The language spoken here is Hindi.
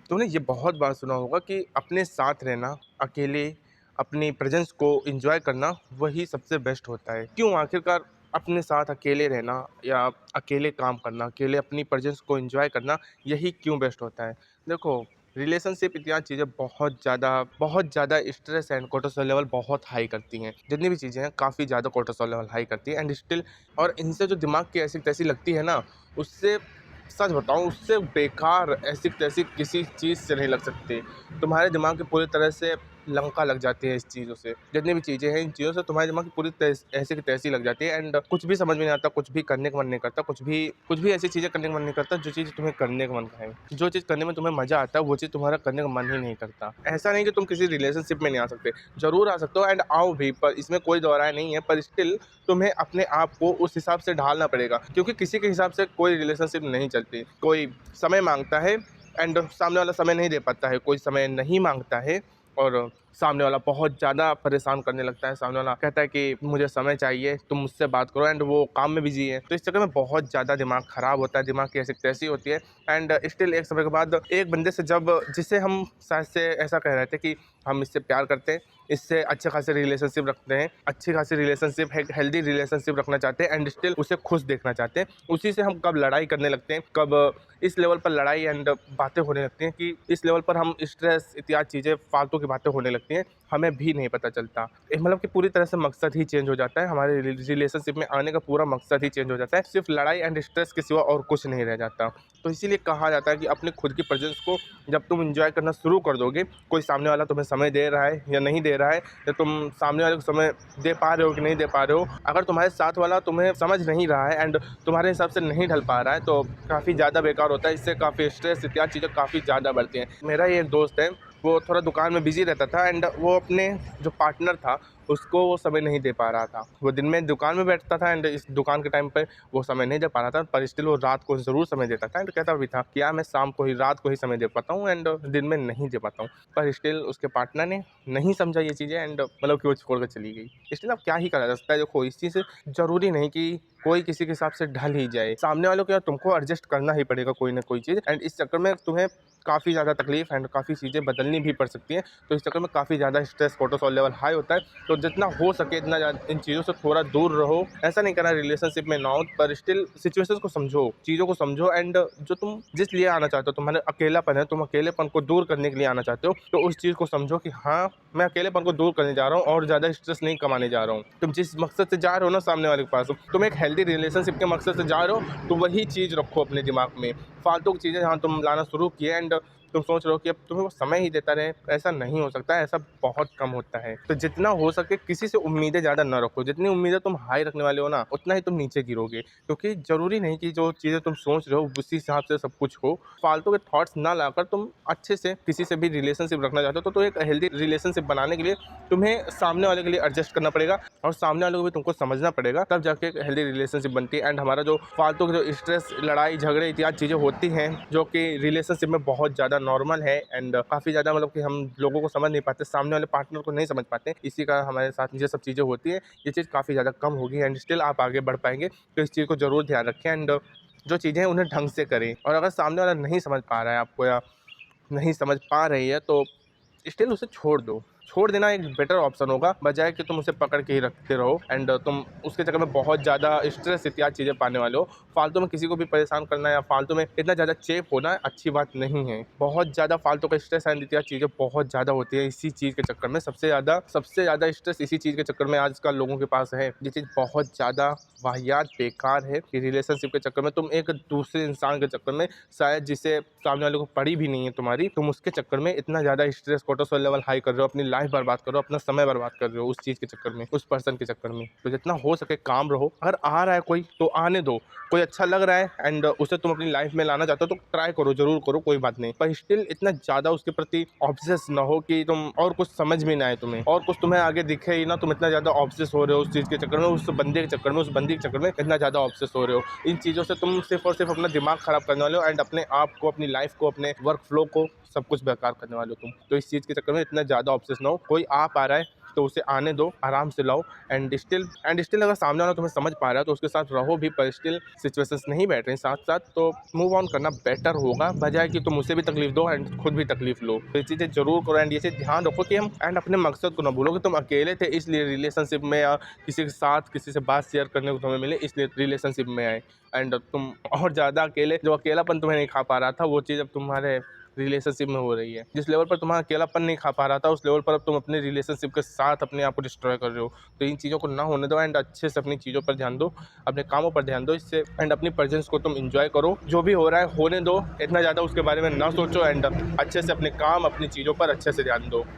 तुमने ये बहुत बार सुना होगा कि अपने साथ रहना, अकेले अपनी प्रेज़ेंस को एन्जॉय करना वही सबसे बेस्ट होता है। क्यों आखिरकार अपने साथ अकेले रहना या अकेले काम करना, अकेले अपनी प्रेज़ेंस को एन्जॉय करना यही क्यों बेस्ट होता है? देखो, रिलेशनशिप इत्यादि चीज़ें बहुत ज़्यादा स्ट्रेस एंड कोर्टिसोल लेवल बहुत हाई करती हैं। जितनी भी चीज़ें हैं काफ़ी ज़्यादा कोर्टिसोल लेवल हाई करती है एंड स्टिल और इनसे जो दिमाग की ऐसी-तैसी लगती है ना, उससे सच बताऊँ उससे बेकार ऐसी-तैसी किसी चीज़ से नहीं लग सकती। तुम्हारे दिमाग की पूरी तरह से लंका लग जाती है इस चीज़ों से। जितनी भी चीज़ें हैं इन चीज़ों से तुम्हारे दिमाग की पूरी तैस ऐसी की तैसी लग जाती है एंड कुछ भी समझ में नहीं आता, कुछ भी करने का मन नहीं करता, कुछ भी ऐसी चीज़ें करने का मन नहीं करता जो चीज़ तुम्हें करने का मन करे। जो चीज़ करने में तुम्हें मज़ा आता है वो चीज़ तुम्हारा करने का मन ही नहीं करता। ऐसा नहीं कि तुम किसी रिलेशनशिप में नहीं आ सकते, ज़रूर आ सकते हो एंड आओ भी, पर इसमें कोई दो राय नहीं है, पर स्टिल तुम्हें अपने आप को उस हिसाब से ढालना पड़ेगा क्योंकि किसी के हिसाब से कोई रिलेशनशिप नहीं चलती। कोई समय माँगता है एंड सामने वाला समय नहीं दे पाता है, कोई समय नहीं माँगता है और सामने वाला बहुत ज़्यादा परेशान करने लगता है। सामने वाला कहता है कि मुझे समय चाहिए, तुम मुझसे बात करो एंड वो काम में बिज़ी है। तो इस चक्कर में बहुत ज़्यादा दिमाग ख़राब होता है, दिमाग की ऐसी-तैसी होती है एंड स्टिल एक समय के बाद एक बंदे से जब जिसे हम शायद से ऐसा कह रहे थे कि हम इससे प्यार करते हैं, इससे अच्छे खासे रिलेशनशिप रखते हैं, अच्छी खासी रिलेशनशिप है, हेल्दी रिलेशनशिप रखना चाहते हैं एंड स्टिल उसे खुश देखना चाहते हैं। उसी से हम कब लड़ाई करने लगते हैं, कब इस लेवल पर लड़ाई एंड बातें होने लगती हैं कि इस लेवल पर हम स्ट्रेस इत्यादि चीज़ें फालतू की बातें होने लगती हैं, हमें भी नहीं पता चलता। मतलब कि पूरी तरह से मकसद ही चेंज हो जाता है, हमारे रिलेशनशिप में आने का पूरा मकसद ही चेंज हो जाता है। सिर्फ़ लड़ाई एंड स्ट्रेस के सिवा और कुछ नहीं रह जाता। तो इसीलिए कहा जाता है कि अपनी खुद की प्रेज़ेंस को जब तुम एन्जॉय करना शुरू कर दोगे, कोई सामने वाला तुम्हें समय दे रहा है या नहीं दे रहा है, या तुम सामने वाले को समय दे पा रहे हो कि नहीं दे पा रहे हो, अगर तुम्हारे साथ वाला तुम्हें समझ नहीं रहा है एंड तुम्हारे हिसाब से नहीं ढल पा रहा है, तो काफ़ी ज़्यादा बेकार होता है। इससे काफ़ी स्ट्रेस इत्यादि चीज़ें काफ़ी ज़्यादा बढ़ती हैं। मेरा ही एक दोस्त है, वो थोड़ा दुकान में बिज़ी रहता था एंड वो अपने जो पार्टनर था, उसको वो समय नहीं दे पा रहा था। वो दिन में दुकान में बैठता था एंड इस दुकान के टाइम पे वो समय नहीं दे पा रहा था, पर स्टिल वो रात को ज़रूर समय देता था एंड कहता भी था कि यार मैं शाम को ही, रात को ही समय दे पाता हूँ एंड दिन में नहीं दे पाता हूँ। पर स्टिल उसके पार्टनर ने नहीं समझा ये चीज़ें एंड मतलब कि वो छोड़ कर चली गई। स्टिल अब क्या ही करा जा सकता है। देखो, इस चीज़ से ज़रूरी नहीं कि कोई किसी के हिसाब से ढल ही जाए। सामने वालों को या तुमको एडजस्ट करना ही पड़ेगा कोई ना कोई चीज़ एंड इस चक्कर में तुम्हें काफ़ी ज़्यादा तकलीफ़ एंड काफ़ी चीज़ें बदलनी भी पड़ सकती हैं। तो इस चक्कर में काफ़ी ज़्यादा स्ट्रेस, कोर्टिसोल लेवल हाई होता है। तो जितना हो सके इतना इन चीज़ों से थोड़ा दूर रहो। ऐसा नहीं करना रिलेशनशिप में ना हो, पर स्टिल सिचुएशंस को समझो, चीज़ों को समझो एंड जो तुम जिस लिए आना चाहते हो, तुम्हारा अकेलापन है, तुम अकेलेपन को दूर करने के लिए आना चाहते हो, तो उस चीज़ को समझो कि हाँ, मैं अकेलेपन को दूर करने जा रहा हूँ और ज़्यादा स्ट्रेस नहीं कमाने जा रहा हूँ। तुम जिस मकसद से जा रहे हो ना सामने वाले के पास, तुम एक हेल्दी रिलेशनशिप के मकसद से जा रहे हो, तो वही चीज़ रखो अपने दिमाग में। फालतू की चीज़ें जहाँ तुम लाना शुरू किए एंड तुम सोच रहे हो कि अब तुम्हें वो समय ही देता रहे, ऐसा नहीं हो सकता है, ऐसा बहुत कम होता है। तो जितना हो सके किसी से उम्मीदें ज़्यादा ना रखो, जितनी उम्मीदें तुम हाई रखने वाले हो ना, उतना ही तुम नीचे गिरोगे। क्योंकि ज़रूरी नहीं कि जो चीज़ें तुम सोच रहे हो उसी हिसाब से सब कुछ हो। फालतू के थॉट्स ना लाकर तुम अच्छे से किसी से भी रिलेशनशिप रखना चाहते हो, तो एक हेल्दी रिलेशनशिप बनाने के लिए तुम्हें सामने वाले के लिए एडजस्ट करना पड़ेगा और सामने वाले को भी तुमको समझना पड़ेगा, तब जाके एक हेल्दी रिलेशनशिप बनती है एंड हमारा जो फालतू के जो स्ट्रेस, लड़ाई झगड़े इत्यादि चीज़ें होती हैं, जो कि रिलेशनशिप में बहुत ज़्यादा नॉर्मल है एंड काफ़ी ज़्यादा मतलब कि हम लोगों को समझ नहीं पाते, सामने वाले पार्टनर को नहीं समझ पाते, इसी कारण हमारे साथ ये सब चीज़ें होती है। ये चीज़ काफ़ी ज़्यादा कम होगी एंड स्टिल आप आगे बढ़ पाएंगे। तो इस चीज़ को ज़रूर ध्यान रखें एंड जो चीज़ें हैं उन्हें ढंग से करें। और अगर सामने वाला नहीं समझ पा रहा है आपको या नहीं समझ पा रही है, तो स्टिल उसे छोड़ दो। छोड़ देना एक बेटर ऑप्शन होगा, बजाए कि तुम उसे पकड़ के ही रखते रहो एंड तुम उसके चक्कर में बहुत ज़्यादा स्ट्रेस इत्यादि चीज़ें पाने वाले हो। फालतू में किसी को भी परेशान करना या फालतू में इतना ज़्यादा चेप होना अच्छी बात नहीं है। बहुत ज़्यादा फालतू का स्ट्रेस एंड इत्यादि चीज़ें बहुत ज़्यादा होती है इसी चीज़ के चक्कर में। सबसे ज़्यादा स्ट्रेस इसी चीज़ के चक्कर में आजकल लोगों के पास है। ये चीज़ बहुत ज़्यादा वाहियात, बेकार है कि रिलेशनशिप के चक्कर में तुम एक दूसरे इंसान के चक्कर में, शायद जिसे सामने वाले को पड़ी भी नहीं है तुम्हारी, तुम उसके चक्कर में इतना ज़्यादा स्ट्रेस, कोर्टिसोल लेवल हाई कर रहे हो, अपनी लाइफ बर्बाद कर रहे हो, अपना समय बर्बाद कर रहे हो उस चीज़ के चक्कर में, उस पर्सन के चक्कर में। तो जितना हो सके काम रहो। अगर आ रहा है कोई तो आने दो, कोई अच्छा लग रहा है एंड उसे तुम अपनी लाइफ में लाना चाहते हो तो ट्राई करो, ज़रूर करो, कोई बात नहीं। पर स्टिल इतना ज़्यादा उसके प्रति ऑब्सेस ना हो कि तुम और कुछ समझ में ना आए तुम्हें, और कुछ तुम्हें आगे दिखे ही ना, तुम इतना ज़्यादा ऑब्सेस हो रहे हो उस चीज़ के चक्कर में, उस बंदे के चक्कर में, उस बंदी के चक्कर में इतना ज़्यादा ऑब्सेस हो रहे हो। इन चीज़ों से तुम सिर्फ़ और सिर्फ़ अपना दिमाग ख़राब करने वाले हो एंड अपने आप को, अपनी लाइफ को, अपने वर्क फ्लो को सब कुछ बेकार करने वाले हो तुम। तो इस चीज़ के चक्कर में इतना ज़्यादा ऑब्सेस ना हो। कोई आ पा रहा है तो उसे आने दो, आराम से लाओ। एंड स्टिल अगर सामने वाला तुम्हें समझ पा रहा है तो उसके साथ रहो भी, पर स्टिल सिचुएशंस नहीं बैठ रही साथ साथ, तो मूव ऑन करना बेटर होगा, बजाय कि तुम उसे भी तकलीफ दो एंड खुद भी तकलीफ लो। तो ये चीज़ें जरूर करो एंड ये चीज़ ध्यान रखो कि हम एंड अपने मकसद को ना भूलो कि तुम अकेले थे इसलिए रिलेशनशिप में, या किसी के साथ किसी से बात शेयर करने को तुम्हें मिले इसलिए रिलेशनशिप में आए, एंड तुम और ज़्यादा अकेले, जो अकेलापन तुम्हें नहीं खा पा रहा था वो चीज़ अब तुम्हारे रिलेशनशिप में हो रही है। जिस लेवल पर तुम्हारा अकेलापन नहीं खा पा रहा था उस लेवल पर अब तुम अपने रिलेशनशिप के साथ अपने आप को डिस्ट्रॉय कर रहे हो। तो इन चीज़ों को ना होने दो एंड अच्छे से अपनी चीज़ों पर ध्यान दो, अपने कामों पर ध्यान दो इससे, एंड अपनी प्रेजेंस को तुम इंजॉय करो। जो भी हो रहा है होने दो, इतना ज़्यादा उसके बारे में ना सोचो एंड अच्छे से अपने काम, अपनी चीज़ों पर अच्छे से ध्यान दो।